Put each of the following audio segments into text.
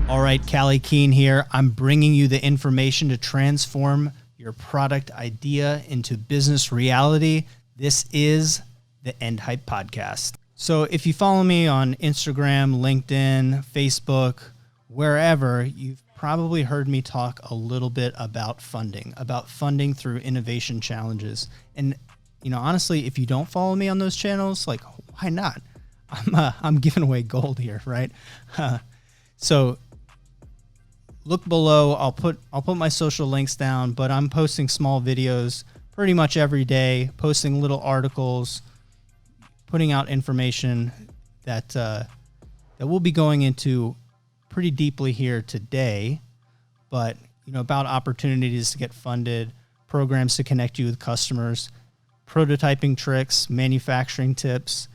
All right, Callie Keen here. I'm bringing you the information to transform your product idea into business reality. This is the End Hype Podcast. So if you follow me on Instagram, LinkedIn, Facebook, wherever, you've probably heard me talk a little bit about funding through innovation challenges. And, you know, honestly, if you don't follow me on those channels, like, why not? I'm giving away gold here, right? So look below. I'll put my social links down, but I'm posting small videos pretty much every day, posting little articles, putting out information that we'll be going into pretty deeply here today, but you know, about opportunities to get funded, programs to connect you with customers, prototyping tricks, manufacturing tips,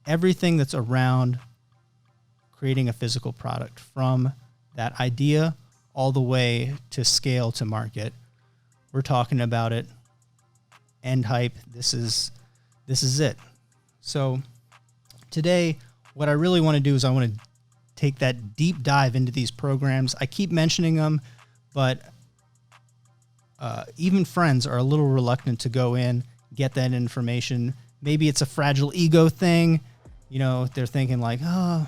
everything that's around creating a physical product, from that idea all the way to scale to market. We're talking about it. End Hype. This is it. So today, what I really want to do is I want to take that deep dive into these programs. I keep mentioning them, but even friends are a little reluctant to go in, get that information. Maybe it's a fragile ego thing. You know, they're thinking like, oh,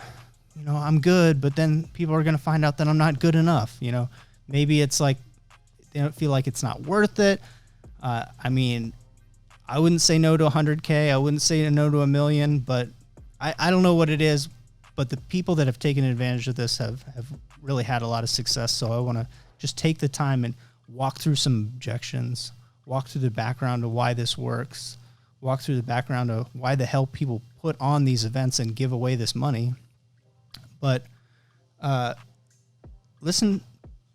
you know, I'm good, but then people are going to find out that I'm not good enough. You know, maybe it's like they don't feel like it's not worth it. I mean, I wouldn't say no to 100K. I wouldn't say no to $1 million, but I don't know what it is. But the people that have taken advantage of this have really had a lot of success. So I want to just take the time and walk through some objections, walk through the background of why this works, walk through the background of why the hell people put on these events and give away this money. But listen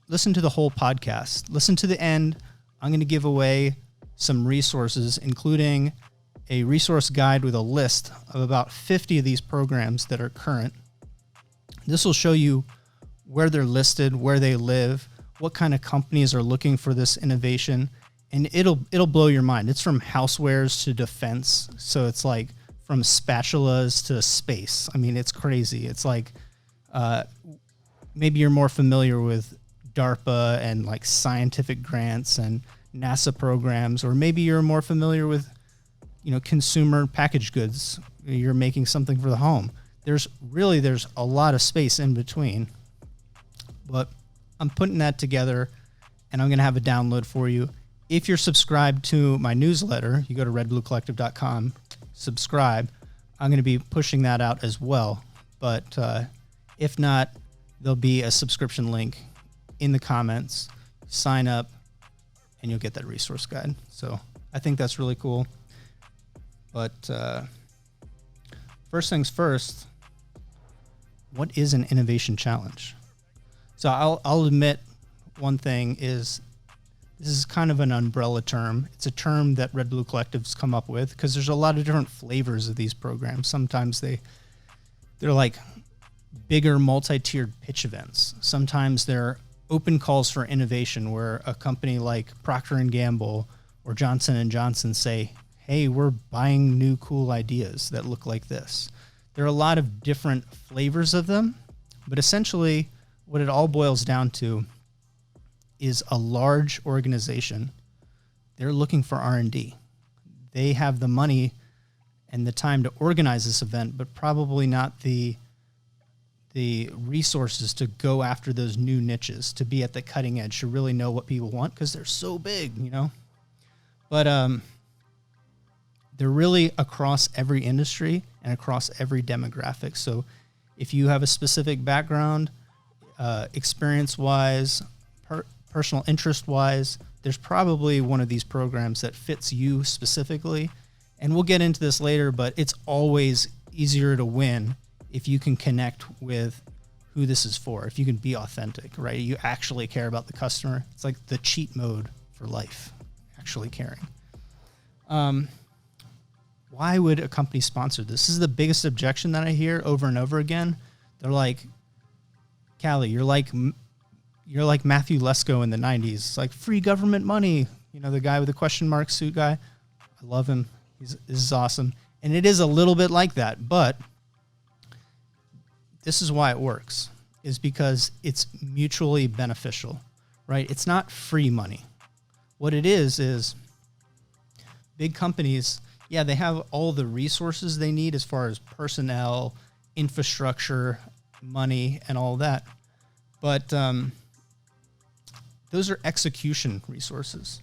to the whole podcast. Listen to the end. I'm going to give away some resources, including a resource guide with a list of about 50 of these programs that are current. This will show you where they're listed, where they live, what kind of companies are looking for this innovation, and it'll blow your mind. It's from housewares to defense, so it's like from spatulas to space. I mean, it's crazy. It's like maybe you're more familiar with DARPA and like scientific grants and NASA programs, or maybe you're more familiar with, you know, consumer packaged goods. You're making something for the home. There's a lot of space in between, but I'm putting that together and I'm going to have a download for you. If you're subscribed to my newsletter, you go to redbluecollective.com, subscribe. I'm going to be pushing that out as well. But if not, there'll be a subscription link in the comments. Sign up and you'll get that resource guide. So I think that's really cool. But first things first, what is an innovation challenge? So I'll admit one thing is this is kind of an umbrella term. It's a term that Red Blue Collective's come up with because there's a lot of different flavors of these programs. Sometimes they're like bigger multi-tiered pitch events. Sometimes they're open calls for innovation where a company like Procter & Gamble or Johnson & Johnson say, hey, we're buying new cool ideas that look like this. There are a lot of different flavors of them, but essentially what it all boils down to is a large organization. They're looking for R&D. They have the money and the time to organize this event, but probably not the resources to go after those new niches, to be at the cutting edge, to really know what people want because they're so big, you know. But they're really across every industry and across every demographic. So if you have a specific background, experience-wise, personal interest-wise, there's probably one of these programs that fits you specifically. And we'll get into this later, but it's always easier to win if you can connect with who this is for, if you can be authentic, right? You actually care about the customer. It's like the cheat mode for life, actually caring. Why would a company sponsor this? This is the biggest objection that I hear over and over again. They're like, Callie, you're like Matthew Lesko in the 90s. It's like free government money. You know, the guy with the question mark suit guy. I love him. This is awesome. And it is a little bit like that, but this is why it works. is because it's mutually beneficial, right? It's not free money. What it is big companies, yeah, they have all the resources they need as far as personnel, infrastructure, money, and all that. But those are execution resources.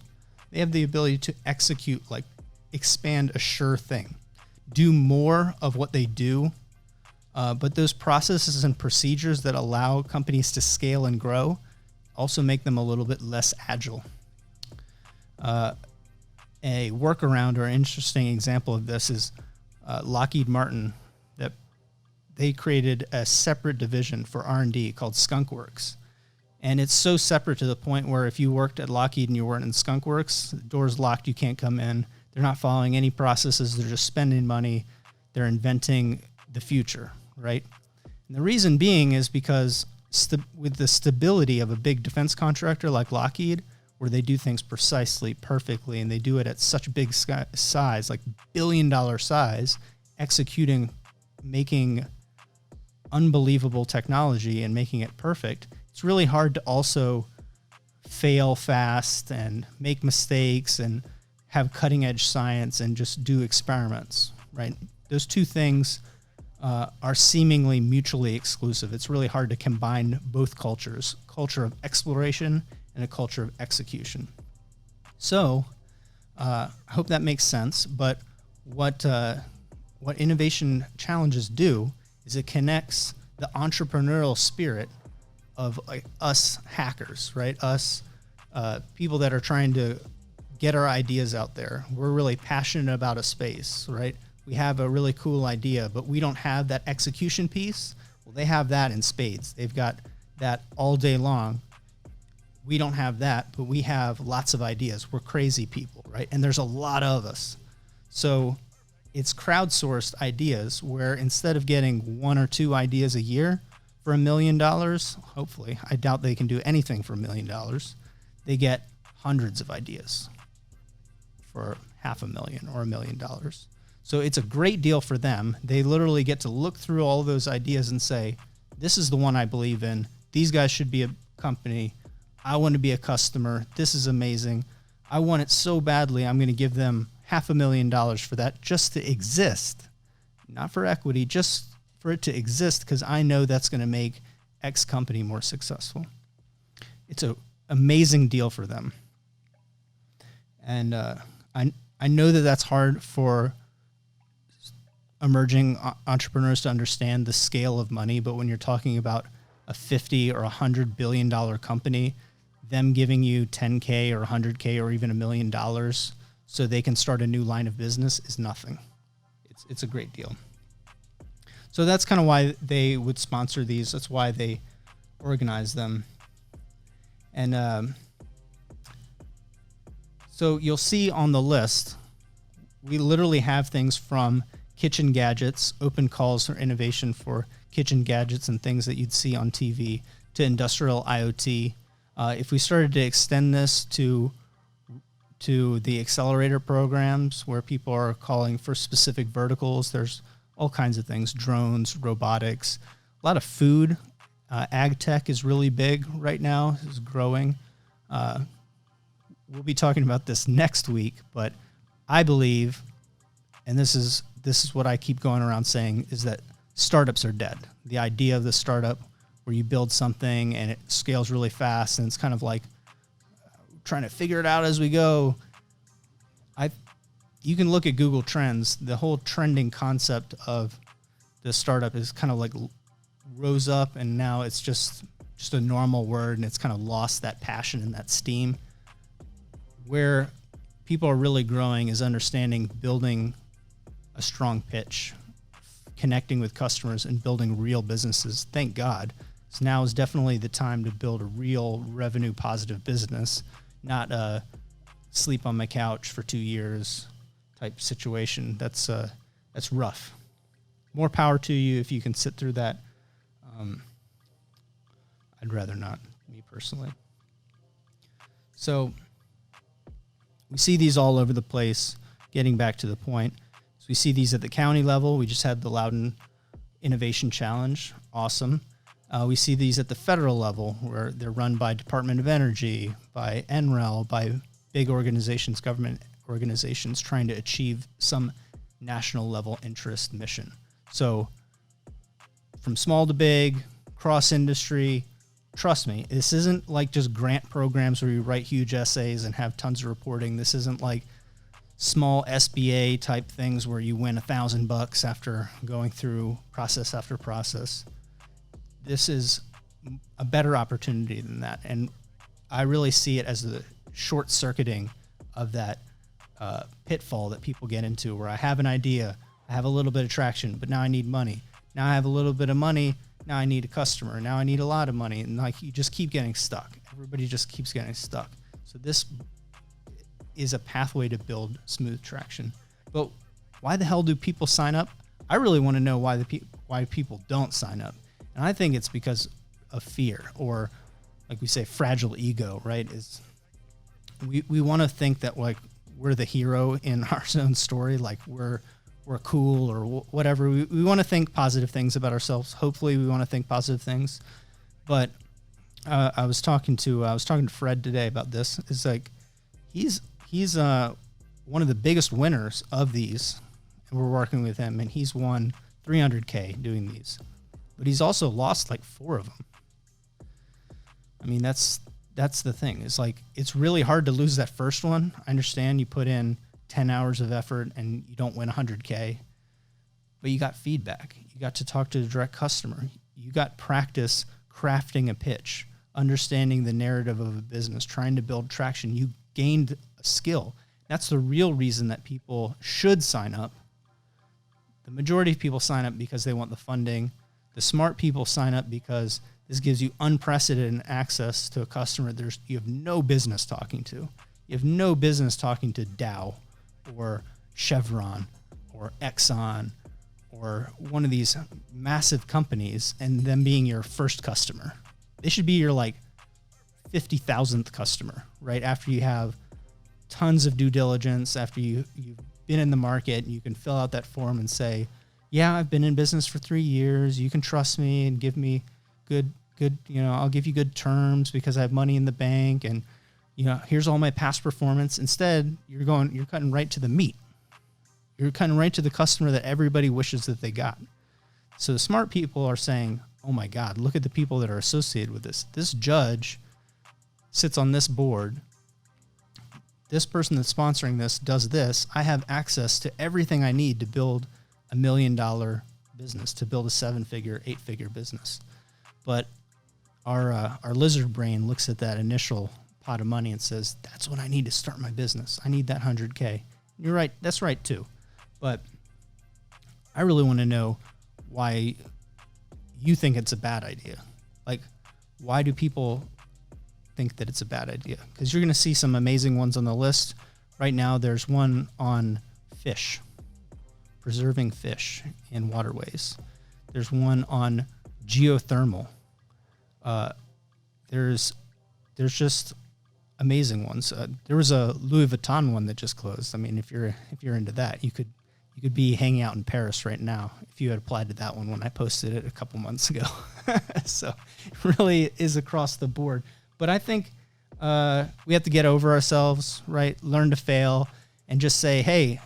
They have the ability to execute, like expand a sure thing, do more of what they do. But those processes and procedures that allow companies to scale and grow also make them a little bit less agile. A workaround or an interesting example of this is Lockheed Martin, that they created a separate division for R&D called Skunk Works. And it's so separate to the point where if you worked at Lockheed and you weren't in Skunk Works, the door's locked, you can't come in. They're not following any processes. They're just spending money. They're inventing the future, right? And the reason being is because with the stability of a big defense contractor like Lockheed, where they do things precisely, perfectly, and they do it at such big size, like billion-dollar size, executing, making unbelievable technology and making it perfect, it's really hard to also fail fast and make mistakes and have cutting-edge science and just do experiments, right? Those two things are seemingly mutually exclusive. It's really hard to combine both cultures, culture of exploration and a culture of execution. So I hope that makes sense. But what innovation challenges do is it connects the entrepreneurial spirit of like us hackers, right? Us people that are trying to get our ideas out there. We're really passionate about a space, right? We have a really cool idea, but we don't have that execution piece. Well, they have that in spades. They've got that all day long. We don't have that, but we have lots of ideas. We're crazy people, right? And there's a lot of us. So it's crowdsourced ideas where instead of getting one or two ideas a year for $1 million, hopefully, I doubt they can do anything for $1 million. They get hundreds of ideas for $500,000 or $1 million. So it's a great deal for them. They literally get to look through all those ideas and say, this is the one I believe in. These guys should be a company. I want to be a customer. This is amazing. I want it so badly. I'm going to give them $500,000 for that just to exist, not for equity, just for it to exist because I know that's going to make X company more successful. It's an amazing deal for them. And I know that that's hard for emerging entrepreneurs to understand the scale of money, but when you're talking about a $50 or $100 billion company, them giving you $10K or $100K or even $1 million so they can start a new line of business is nothing. It's a great deal. So that's kind of why they would sponsor these. That's why they organize them. And so you'll see on the list, we literally have things from kitchen gadgets, open calls for innovation for kitchen gadgets and things that you'd see on TV, to industrial IoT. If we started to extend this to the accelerator programs where people are calling for specific verticals, there's all kinds of things, drones, robotics, a lot of food. Ag tech is really big right now, is growing. We'll be talking about this next week, but I believe, and this is what I keep going around saying, is that startups are dead. The idea of the startup where you build something and it scales really fast and it's kind of like trying to figure it out as we go. You can look at Google Trends. The whole trending concept of the startup is kind of like rose up, and now it's just a normal word, and it's kind of lost that passion and that steam. Where people are really growing is understanding building a strong pitch, connecting with customers, and building real businesses. Thank God. So now is definitely the time to build a real revenue positive business, not a sleep on my couch for 2 years type situation. That's rough. More power to you if you can sit through that. I'd rather not, me personally. So we see these all over the place. Getting back to the point, so we see these at the county level. We just had the Loudoun Innovation Challenge. Awesome. We see these at the federal level where they're run by Department of Energy, by NREL, by big organizations, government organizations trying to achieve some national level interest mission. So from small to big, cross industry, trust me, this isn't like just grant programs where you write huge essays and have tons of reporting. This isn't like small SBA type things where you win $1,000 after going through process after process. This is a better opportunity than that. And I really see it as the short circuiting of that pitfall that people get into, where I have an idea, I have a little bit of traction, but now I need money. Now I have a little bit of money, now I need a customer. Now I need a lot of money. And like, you just keep getting stuck. Everybody just keeps getting stuck. So this is a pathway to build smooth traction. But why the hell do people sign up? I really want to know why people don't sign up. And I think it's because of fear, or like we say, fragile ego, right? Is we want to think that like we're the hero in our own story, like we're cool or whatever. We want to think positive things about ourselves. Hopefully we want to think positive things. But I was talking to Fred today about this. It's like he's one of the biggest winners of these, and we're working with him, and he's won $300K doing these. But he's also lost like 4 of them. I mean, that's the thing. It's like, it's really hard to lose that first one. I understand you put in 10 hours of effort and you don't win 100K, but you got feedback. You got to talk to the direct customer. You got practice crafting a pitch, understanding the narrative of a business, trying to build traction. You gained a skill. That's the real reason that people should sign up. The majority of people sign up because they want the funding. The smart people sign up because this gives you unprecedented access to a customer you have no business talking to. You have no business talking to Dow or Chevron or Exxon or one of these massive companies and them being your first customer. They should be your like 50,000th customer, right? After you have tons of due diligence, after you've been in the market, and you can fill out that form and say, yeah, I've been in business for 3 years. You can trust me and give me good, I'll give you good terms because I have money in the bank, and, here's all my past performance. Instead, you're cutting right to the meat. You're cutting right to the customer that everybody wishes that they got. So the smart people are saying, oh my God, look at the people that are associated with this. This judge sits on this board. This person that's sponsoring this does this. I have access to everything I need to build $1 million business, to build a 7-figure, 8-figure business. But our lizard brain looks at that initial pot of money and says, that's what I need to start my business. I need that 100K. You're right. That's right too. But I really want to know why you think it's a bad idea. Like, why do people think that it's a bad idea? Because you're going to see some amazing ones on the list. Right now, there's one on fish, preserving fish in waterways. There's one on geothermal. There's just amazing ones. There was a Louis Vuitton one that just closed. I mean, if you're into that, you could be hanging out in Paris right now if you had applied to that one when I posted it a couple months ago. So it really is across the board. But I think we have to get over ourselves, right? Learn to fail and just say, hey,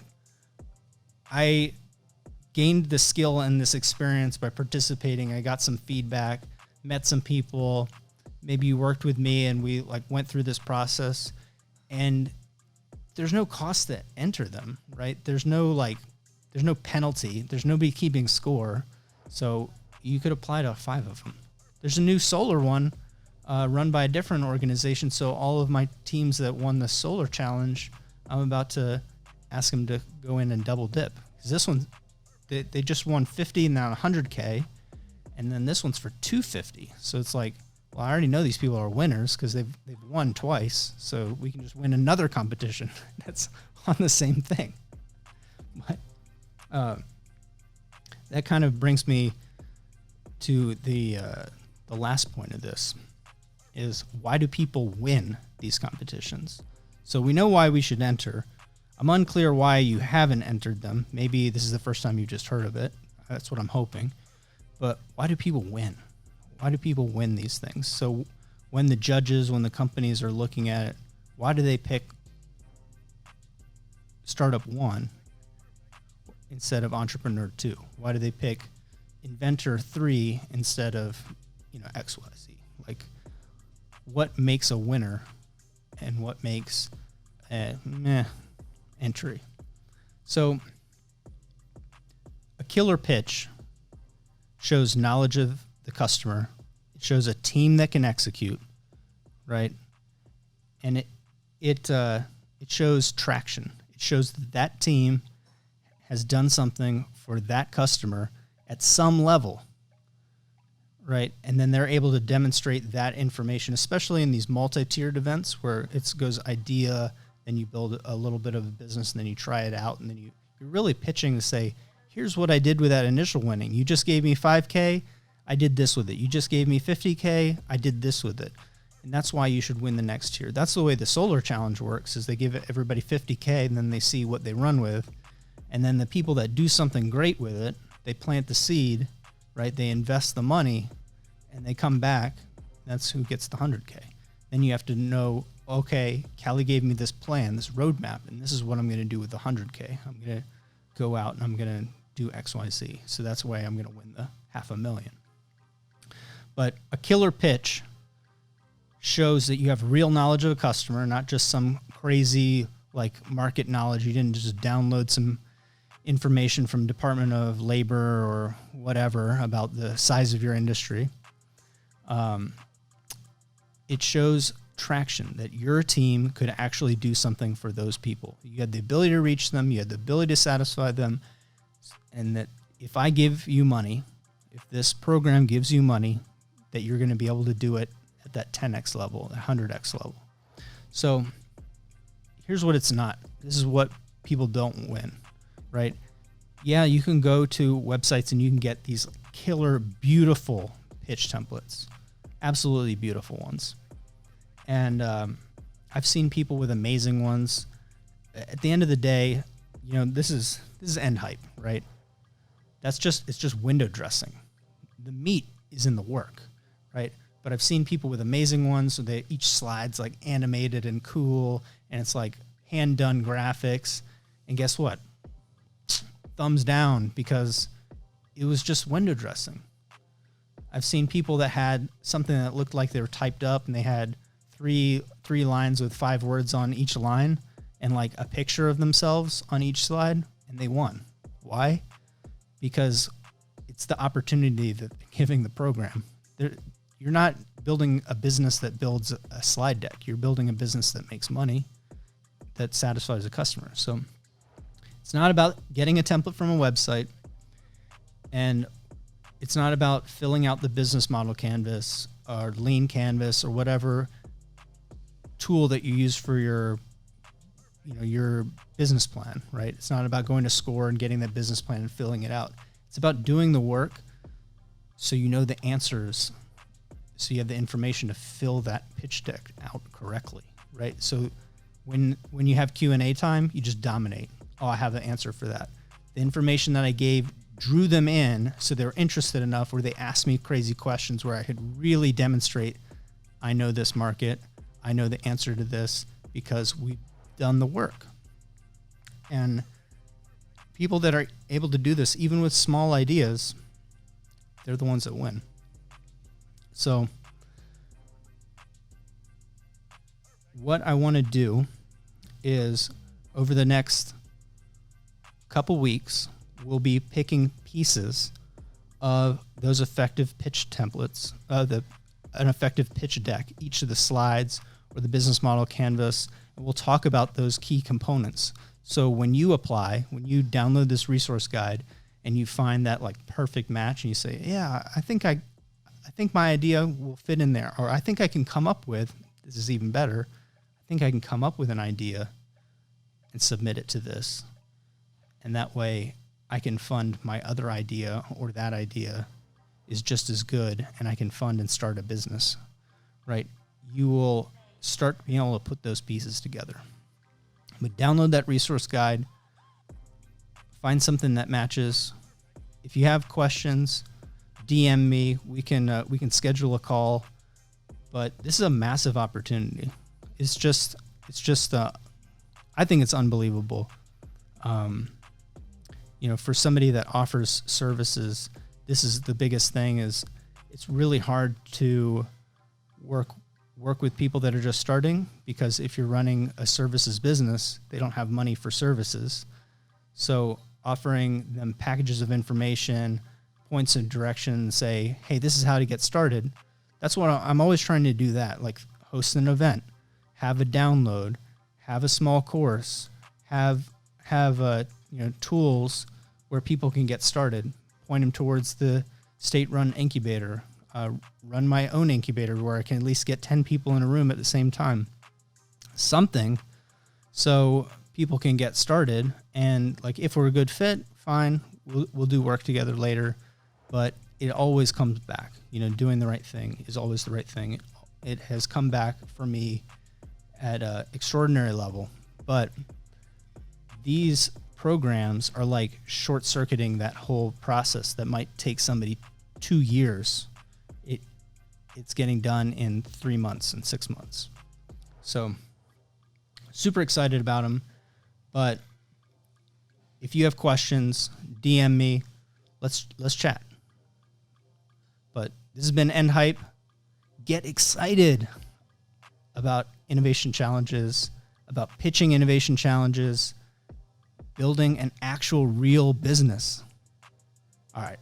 I gained the skill and this experience by participating. I got some feedback, met some people. Maybe you worked with me and we went through this process, and there's no cost to enter them, right? There's no penalty. There's nobody keeping score. So you could apply to 5 of them. There's a new solar one run by a different organization. So all of my teams that won the solar challenge, I'm about to ask them to go in and double dip. Because this one, they just won 50 and now 100K. And then this one's for 250. So it's like, well, I already know these people are winners because they've won twice. So we can just win another competition that's on the same thing. But that kind of brings me to the last point of this is, why do people win these competitions? So we know why we should enter. I'm unclear why you haven't entered them. Maybe this is the first time you just heard of it. That's what I'm hoping. But why do people win? Why do people win these things? So when the judges, when the companies are looking at it, why do they pick startup 1 instead of entrepreneur 2? Why do they pick inventor 3 instead of, XYZ? Like, what makes a winner and what makes a meh entry? So a killer pitch shows knowledge of the customer. It shows a team that can execute, right? And it shows traction. It shows that team has done something for that customer at some level, right? And then they're able to demonstrate that information, especially in these multi-tiered events where it goes idea, then you build a little bit of a business, and then you try it out, and then you're really pitching to say, here's what I did with that initial winning. You just gave me $5K, I did this with it. You just gave me $50K, I did this with it. And that's why you should win the next tier. That's the way the solar challenge works, is they give everybody $50K, and then they see what they run with. And then the people that do something great with it, they plant the seed, right? They invest the money, and they come back. That's who gets the 100K. Then you have to know, okay, Callie gave me this plan, this roadmap, and this is what I'm going to do with the 100K. I'm going to go out and I'm going to do X, Y, Z. So that's why I'm going to win the $500,000. But a killer pitch shows that you have real knowledge of a customer, not just some crazy like market knowledge. You didn't just download some information from Department of Labor or whatever about the size of your industry. It shows traction, that your team could actually do something for those people. You had the ability to reach them, you had the ability to satisfy them, and that if I give you money, if this program gives you money, that you're going to be able to do it at that 10x level, that 100x level. So here's what it's not. This is what people don't win, right? Yeah, you can go to websites and you can get these killer, beautiful pitch templates, absolutely beautiful ones. And I've seen people with amazing ones. At the end of the day, this is end hype, right? It's just window dressing. The meat is in the work, right? But I've seen people with amazing ones. So each slide's like animated and cool, and it's like hand done graphics. And guess what? Thumbs down, because it was just window dressing. I've seen people that had something that looked like they were typed up, and they had three lines with 5 words on each line and like a picture of themselves on each slide, and they won. Why? Because it's the opportunity that they're giving the program. You're not building a business that builds a slide deck. You're building a business that makes money, that satisfies a customer. So it's not about getting a template from a website, and it's not about filling out the business model canvas or lean canvas or whatever tool that you use for your business plan, right? It's not about going to SCORE and getting that business plan and filling it out. It's about doing the work so you know the answers, so you have the information to fill that pitch deck out correctly, right? So when you have Q&A time, you just dominate. Oh, I have the answer for that. The information that I gave drew them in, so they were interested enough where they asked me crazy questions where I could really demonstrate, I know this market, I know the answer to this because we've done the work. And people that are able to do this, even with small ideas, they're the ones that win. So what I want to do is, over the next couple weeks, we'll be picking pieces of those effective pitch templates, an effective pitch deck, each of the slides or the business model canvas, and we'll talk about those key components. So when you apply, when you download this resource guide and you find that like perfect match, and you say, yeah, I think my idea will fit in there, or I think I can come up with, this is even better, I think I can come up with an idea and submit it to this. And that way I can fund my other idea, or that idea is just as good, and I can fund and start a business, right? You will start being able to put those pieces together. But download that resource guide, find something that matches. If you have questions, DM me. We can schedule a call. But this is a massive opportunity. It's just I think it's unbelievable. For somebody that offers services, this is the biggest thing. Is it's really hard to work with people that are just starting, because if you're running a services business, they don't have money for services. So offering them packages of information, points of direction, say, hey, this is how to get started. That's what I'm always trying to do, that, like host an event, have a download, have a small course, have tools where people can get started, point them towards the state-run incubator, run my own incubator where I can at least get 10 people in a room at the same time. Something so people can get started, and like if we're a good fit, fine, we'll do work together later, but it always comes back. Doing the right thing is always the right thing. It has come back for me at an extraordinary level, but these programs are like short-circuiting that whole process that might take somebody 2 years. It's getting done in 3 months and 6 months. So super excited about them. But if you have questions, DM me. Let's chat. But this has been End Hype. Get excited about innovation challenges, about pitching innovation challenges, building an actual real business. All right.